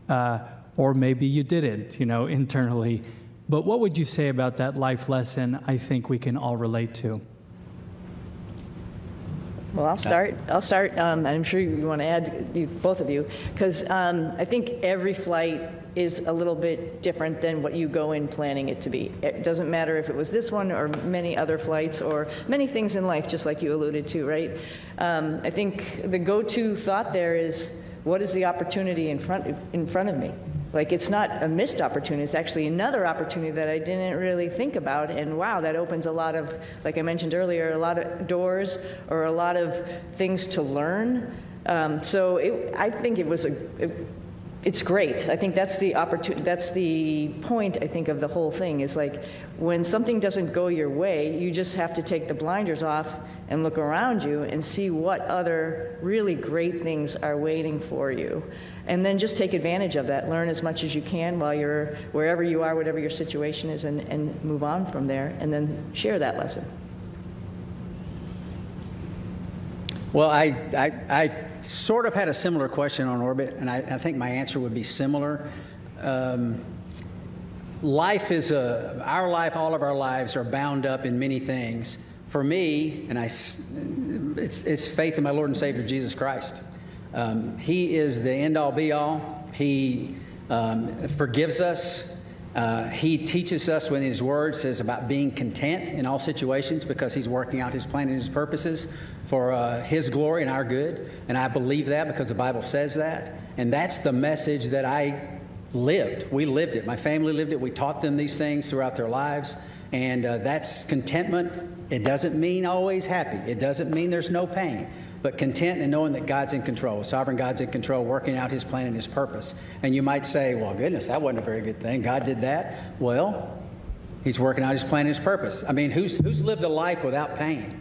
or maybe you didn't, internally. But what would you say about that life lesson I think we can all relate to? Well, I'll start. I'm sure you want to add, both of you, because I think every flight is a little bit different than what you go in planning it to be. It doesn't matter if it was this one or many other flights or many things in life, just like you alluded to, right? I think the go-to thought there is, what is the opportunity in front of me? Like, it's not a missed opportunity, it's actually another opportunity that I didn't really think about, and wow, that opens a lot of, like I mentioned earlier, a lot of doors or a lot of things to learn. I think it's great. I think that's the opportunity, that's the point, I think, of the whole thing, is like, when something doesn't go your way, you just have to take the blinders off and look around you and see what other really great things are waiting for you. And then just take advantage of that. Learn as much as you can while you're wherever you are, whatever your situation is, and move on from there, and then share that lesson. Well, I sort of had a similar question on orbit, and I think my answer would be similar. Life is our life, all of our lives are bound up in many things. For me, and it's faith in my Lord and Savior, Jesus Christ. He is the end-all, be-all. He forgives us. He teaches us when His Word says about being content in all situations, because He's working out His plan and His purposes for His glory and our good. And I believe that because the Bible says that. And that's the message that I lived. We lived it. My family lived it. We taught them these things throughout their lives. And that's contentment. It doesn't mean always happy. It doesn't mean there's no pain. But content and knowing that God's in control, sovereign God's in control, working out His plan and His purpose. And you might say, well, goodness, that wasn't a very good thing. God did that. Well, He's working out His plan and His purpose. I mean, who's lived a life without pain?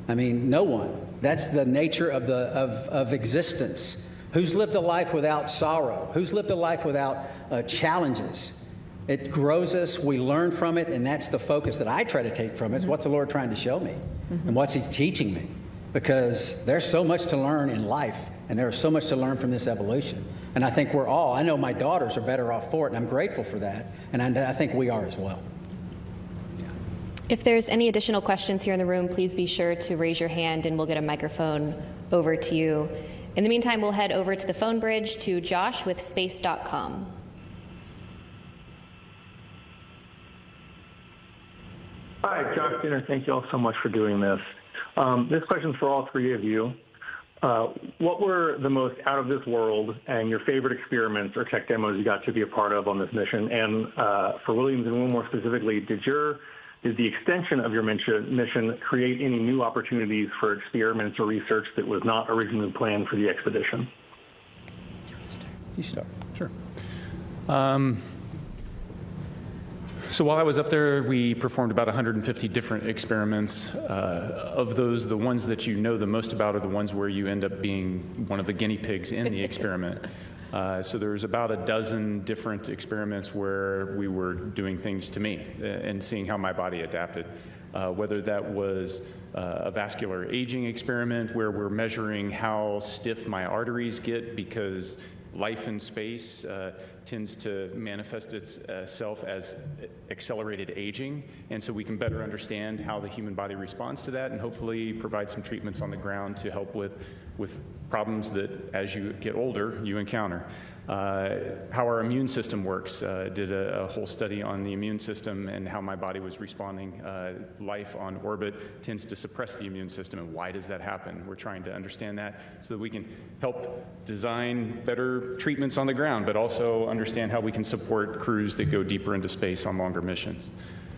I mean, no one. That's the nature of existence. Who's lived a life without sorrow? Who's lived a life without challenges? It grows us, we learn from it, and that's the focus that I try to take from it. Is what's the Lord trying to show me? And what's He teaching me? Because there's so much to learn in life, and there's so much to learn from this evolution. And I think I know my daughters are better off for it, and I'm grateful for that, and I think we are as well. If there's any additional questions here in the room, please be sure to raise your hand and we'll get a microphone over to you. In the meantime, we'll head over to the phone bridge to Josh with space.com. Hi, Josh Dinner. Thank you all so much for doing this. This question's for all three of you. What were the most out of this world and your favorite experiments or tech demos you got to be a part of on this mission? And for Williams and Wilmore specifically, did the extension of your mission create any new opportunities for experiments or research that was not originally planned for the expedition? You start. Sure. So while I was up there, we performed about 150 different experiments. Of those, the ones that you know the most about are the ones where you end up being one of the guinea pigs in the experiment. So there's about a dozen different experiments where we were doing things to me and seeing how my body adapted. Whether that was a vascular aging experiment where we're measuring how stiff my arteries get because life in space tends to manifest itself as accelerated aging, and so we can better understand how the human body responds to that and hopefully provide some treatments on the ground to help with problems that as you get older you encounter. How our immune system works. Did a whole study on the immune system and how my body was responding. Life on orbit tends to suppress the immune system, and why does that happen? We're trying to understand that so that we can help design better treatments on the ground, but also understand how we can support crews that go deeper into space on longer missions.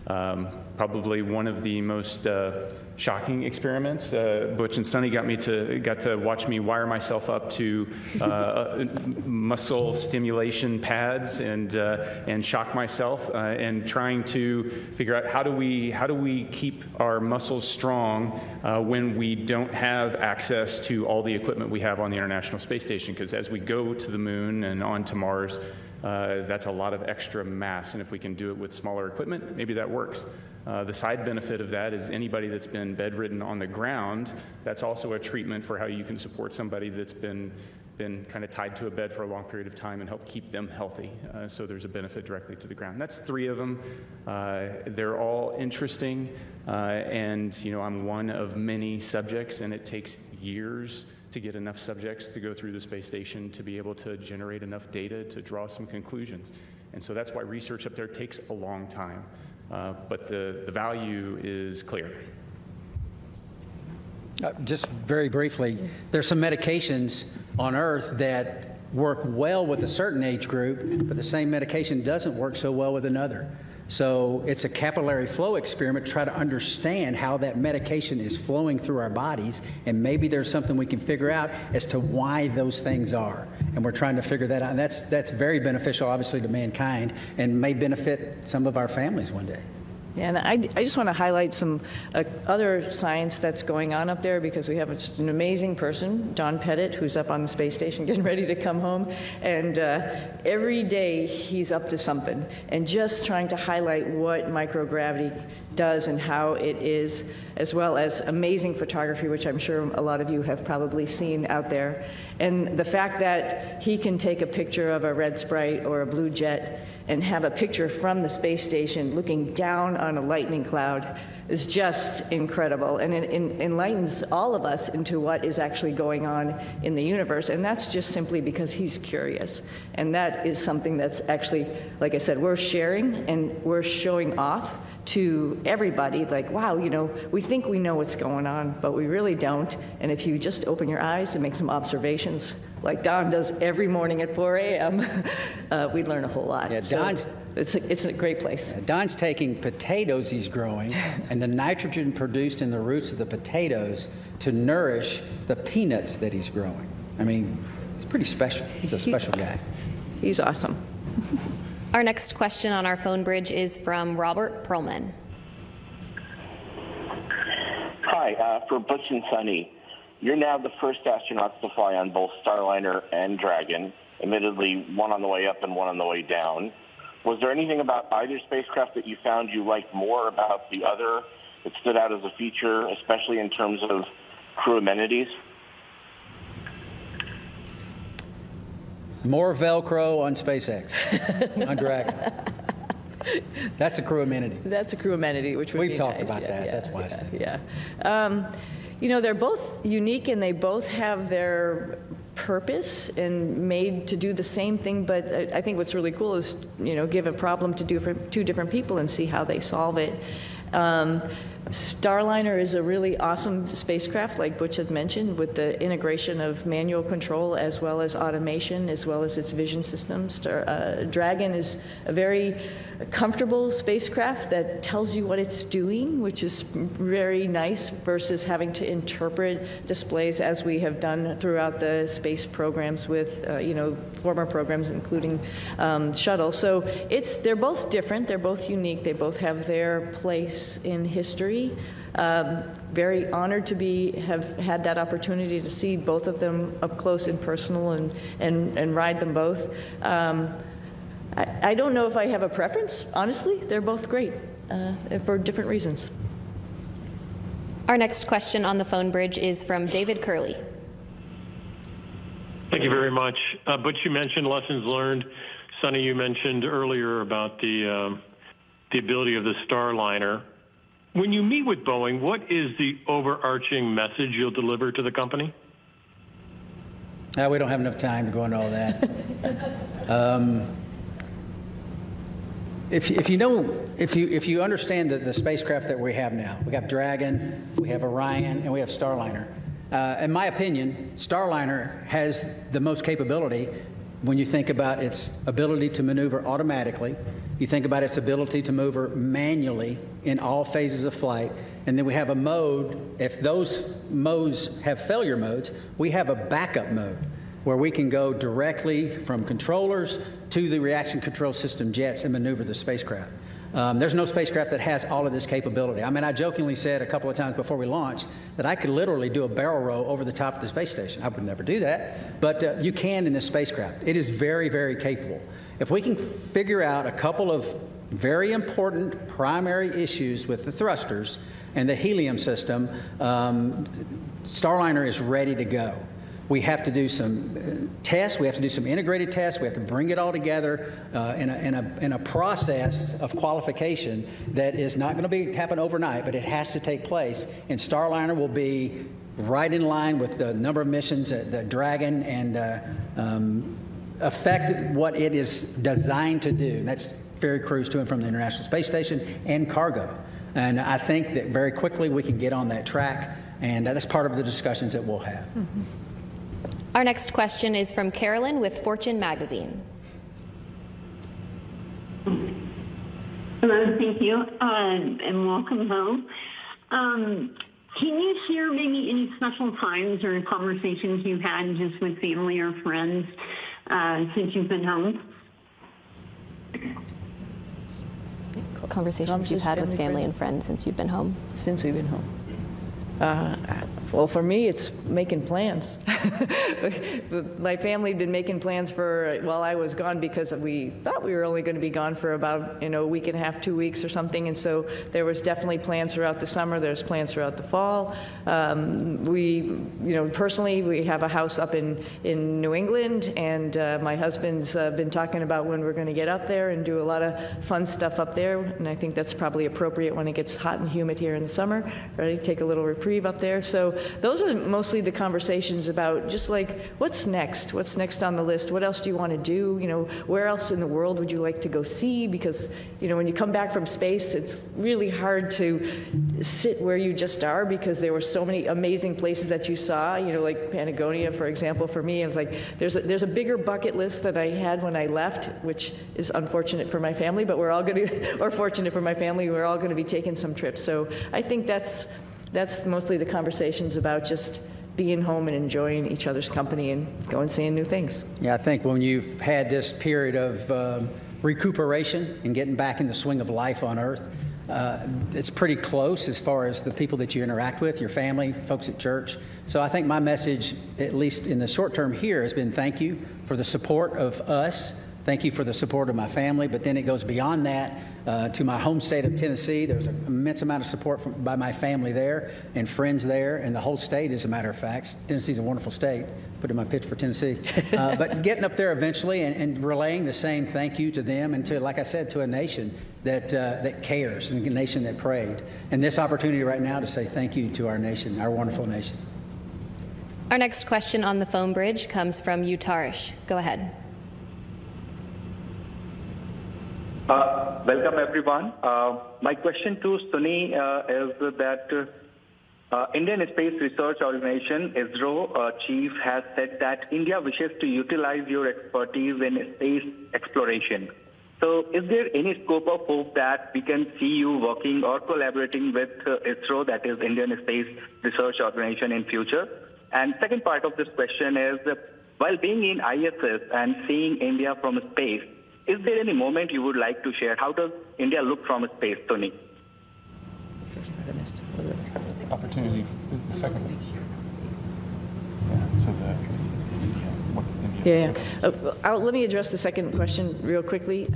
Probably one of the most shocking experiments. Butch and Sunny got to watch me wire myself up to muscle stimulation pads and shock myself and trying to figure out how do we keep our muscles strong when we don't have access to all the equipment we have on the International Space Station, because as we go to the moon and on to Mars, that's a lot of extra mass, and if we can do it with smaller equipment, maybe that works. The side benefit of that is anybody that's been bedridden on the ground, that's also a treatment for how you can support somebody that's been kind of tied to a bed for a long period of time and help keep them healthy. So there's a benefit directly to the ground. That's three of them. They're all interesting, and I'm one of many subjects, and it takes years to get enough subjects to go through the space station to be able to generate enough data to draw some conclusions. And so that's why research up there takes a long time. But the value is clear. Just very briefly, there's some medications on Earth that work well with a certain age group, but the same medication doesn't work so well with another. So it's a capillary flow experiment to try to understand how that medication is flowing through our bodies, and maybe there's something we can figure out as to why those things are. And we're trying to figure that out. And that's very beneficial, obviously, to mankind, and may benefit some of our families one day. Yeah, and I just want to highlight some other science that's going on up there, because we have just an amazing person, Don Pettit, who's up on the space station getting ready to come home. And every day he's up to something and just trying to highlight what microgravity does and how it is, as well as amazing photography, which I'm sure a lot of you have probably seen out there. And the fact that he can take a picture of a red sprite or a blue jet and have a picture from the space station looking down on a lightning cloud is just incredible, and it enlightens all of us into what is actually going on in the universe. And that's just simply because he's curious. And that is something that's actually, like I said, we're sharing and we're showing off to everybody, like, wow, we think we know what's going on, but we really don't. And if you just open your eyes and make some observations, like Don does every morning at 4 a.m., we'd learn a whole lot. Yeah, Don's, it's a great place. Don's taking potatoes he's growing and the nitrogen produced in the roots of the potatoes to nourish the peanuts that he's growing. I mean, it's pretty special. He's a special guy. He's awesome. Our next question on our phone bridge is from Robert Perlman. Hi, for Butch and Sunny. You're now the first astronauts to fly on both Starliner and Dragon, admittedly one on the way up and one on the way down. Was there anything about either spacecraft that you found you liked more about the other that stood out as a feature, especially in terms of crew amenities? More Velcro on SpaceX, on Dragon. That's a crew amenity. That's a crew amenity, which would be We've talked nice. about Yeah, that. yeah, That's why I said. Yeah. You know, they're both unique and they both have their purpose and made to do the same thing, but I think what's really cool is, you know, give a problem to two different people and see how they solve it. Starliner is a really awesome spacecraft, like Butch had mentioned, with the integration of manual control as well as automation, as well as its vision systems. Dragon is a very comfortable spacecraft that tells you what it's doing, which is very nice versus having to interpret displays as we have done throughout the space programs with, you know, former programs, including shuttle. So they're both different, they're both unique, they both have their place in history. Very honored to have had that opportunity to see both of them up close and personal and ride them both. I don't know if I have a preference, honestly. They're both great for different reasons. Our next question on the phone bridge is from David Curley. Thank you very much. Butch, you mentioned lessons learned. Sunny, you mentioned earlier about the ability of the Starliner. When you meet with Boeing, what is the overarching message you'll deliver to the company? We don't have enough time to go into all that. If you understand the spacecraft that we have now, we have Dragon, we have Orion, and we have Starliner. In my opinion, Starliner has the most capability when you think about its ability to maneuver automatically. You think about its ability to maneuver manually in all phases of flight. And then we have a mode, if those modes have failure modes, we have a backup mode where we can go directly from controllers to the reaction control system jets and maneuver the spacecraft. There's no spacecraft that has all of this capability. I mean, I jokingly said a couple of times before we launched that I could literally do a barrel roll over the top of the space station. I would never do that, but you can in this spacecraft. It is very, very capable. If we can figure out a couple of very important primary issues with the thrusters and the helium system, Starliner is ready to go. We have to do some tests. We have to do some integrated tests. We have to bring it all together in a process of qualification that is not going to happen overnight, but it has to take place. And Starliner will be right in line with the number of missions that Dragon and affect what it is designed to do. And that's ferry crews to and from the International Space Station and cargo. And I think that very quickly we can get on that track, and that's part of the discussions that we'll have. Mm-hmm. Our next question is from Carolyn with Fortune magazine. Hello, thank you, and welcome home. Can you share maybe any special times or conversations you've had just with family or friends since you've been home? Conversations you've had with family and friends since you've been home? Since we've been home. Well, for me, it's making plans. My family had been making plans while I was gone because we thought we were only going to be gone for about a week and a half, 2 weeks or something. And so there was definitely plans throughout the summer. There's plans throughout the fall. Personally, we have a house up in New England, and my husband's been talking about when we're going to get up there and do a lot of fun stuff up there. And I think that's probably appropriate when it gets hot and humid here in the summer. Right? Take a little reprieve up there. So those are mostly the conversations about just like, what's next? What's next on the list? What else do you want to do? Where else in the world would you like to go see? Because, when you come back from space, it's really hard to sit where you just are because there were so many amazing places that you saw, like Patagonia, for example. For me, it was like, there's a bigger bucket list that I had when I left, which is unfortunate for my family, but we're all going to, or fortunate for my family, we're all going to be taking some trips. So I think that's mostly the conversations about just being home and enjoying each other's company and going seeing new things. Yeah, I think when you've had this period of recuperation and getting back in the swing of life on Earth, it's pretty close as far as the people that you interact with, your family, folks at church. So I think my message, at least in the short term here, has been thank you for the support of us Thank you for the support of my family, but then it goes beyond that to my home state of Tennessee. There's an immense amount of support by my family there and friends there, and the whole state, as a matter of fact. Tennessee's a wonderful state. Put in my pitch for Tennessee. But getting up there eventually and relaying the same thank you to them and to, like I said, to a nation that cares and a nation that prayed. And this opportunity right now to say thank you to our nation, our wonderful nation. Our next question on the phone bridge comes from Utarish. Go ahead. Welcome, everyone. My question to Suni is that Indian Space Research Organization, ISRO, chief has said that India wishes to utilize your expertise in space exploration. So is there any scope of hope that we can see you working or collaborating with ISRO, that is Indian Space Research Organization, in future? And second part of this question is, while being in ISS and seeing India from space, is there any moment you would like to share? How does India look from space, Tony? Opportunity for the second one. Yeah, so let me address the second question real quickly.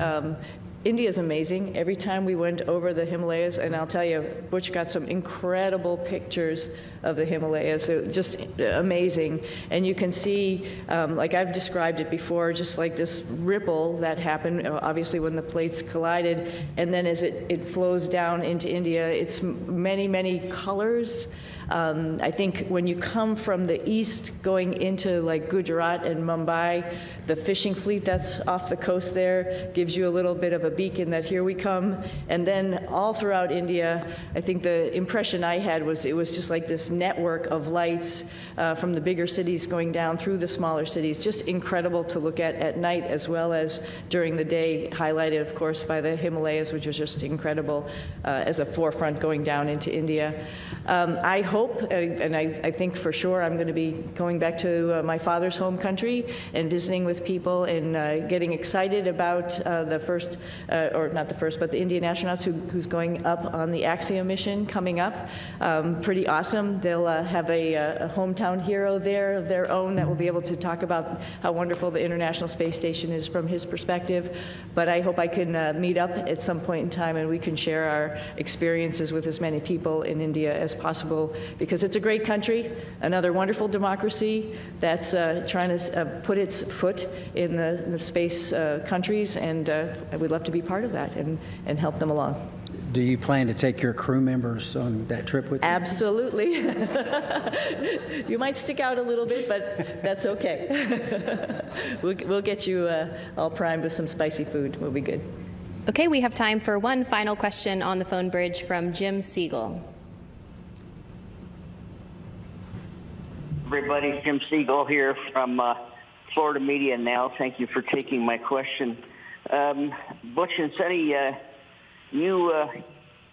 India is amazing. Every time we went over the Himalayas, and I'll tell you, Butch got some incredible pictures of the Himalayas. They're just amazing. And you can see, like I've described it before, just like this ripple that happened, obviously, when the plates collided. And then as it flows down into India, it's many, many colors. I think when you come from the east going into like Gujarat and Mumbai, the fishing fleet that's off the coast there gives you a little bit of a beacon that here we come. And then all throughout India, I think the impression I had was it was just like this network of lights from the bigger cities going down through the smaller cities. Just incredible to look at night as well as during the day, highlighted, of course, by the Himalayas, which was just incredible as a forefront going down into India. I hope, and I think for sure, I'm going to be going back to my father's home country and visiting with people and getting excited about the first, or not the first, but the Indian astronauts who's going up on the Axiom mission coming up. Pretty awesome. They'll have a hometown hero there of their own that will be able to talk about how wonderful the International Space Station is from his perspective. But I hope I can meet up at some point in time and we can share our experiences with as many people in India as possible, because it's a great country, another wonderful democracy that's trying to put its foot in the space countries, and we'd love to be part of that and help them along. Do you plan to take your crew members on that trip with you? Absolutely. You might stick out a little bit, but that's okay. We'll get you all primed with some spicy food. We'll be good. Okay, we have time for one final question on the phone bridge from Jim Siegel. Everybody, Jim Siegel here from Florida Media Now. Thank you for taking my question. Butch and Sunny, you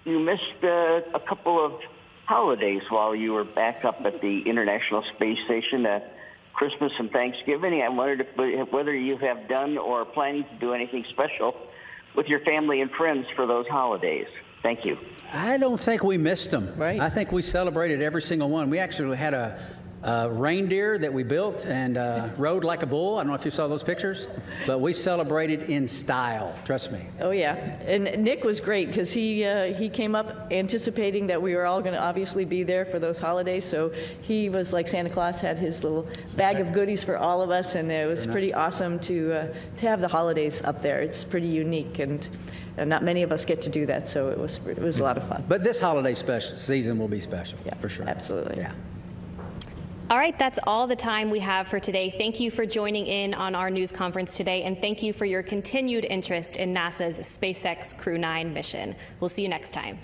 missed a couple of holidays while you were back up at the International Space Station, Christmas and Thanksgiving. I wondered whether you have done or are planning to do anything special with your family and friends for those holidays. Thank you. I don't think we missed them. Right. I think we celebrated every single one. We actually had a reindeer that we built and rode like a bull. I don't know if you saw those pictures, but we celebrated in style. Trust me. Oh yeah, and Nick was great because he came up anticipating that we were all going to obviously be there for those holidays. So he was like Santa Claus, had his little bag of goodies for all of us, and it was pretty awesome to have the holidays up there. It's pretty unique, and not many of us get to do that. So it was a lot of fun. But this holiday season will be special, for sure. Absolutely. Yeah. All right, that's all the time we have for today. Thank you for joining in on our news conference today, and thank you for your continued interest in NASA's SpaceX Crew-9 mission. We'll see you next time.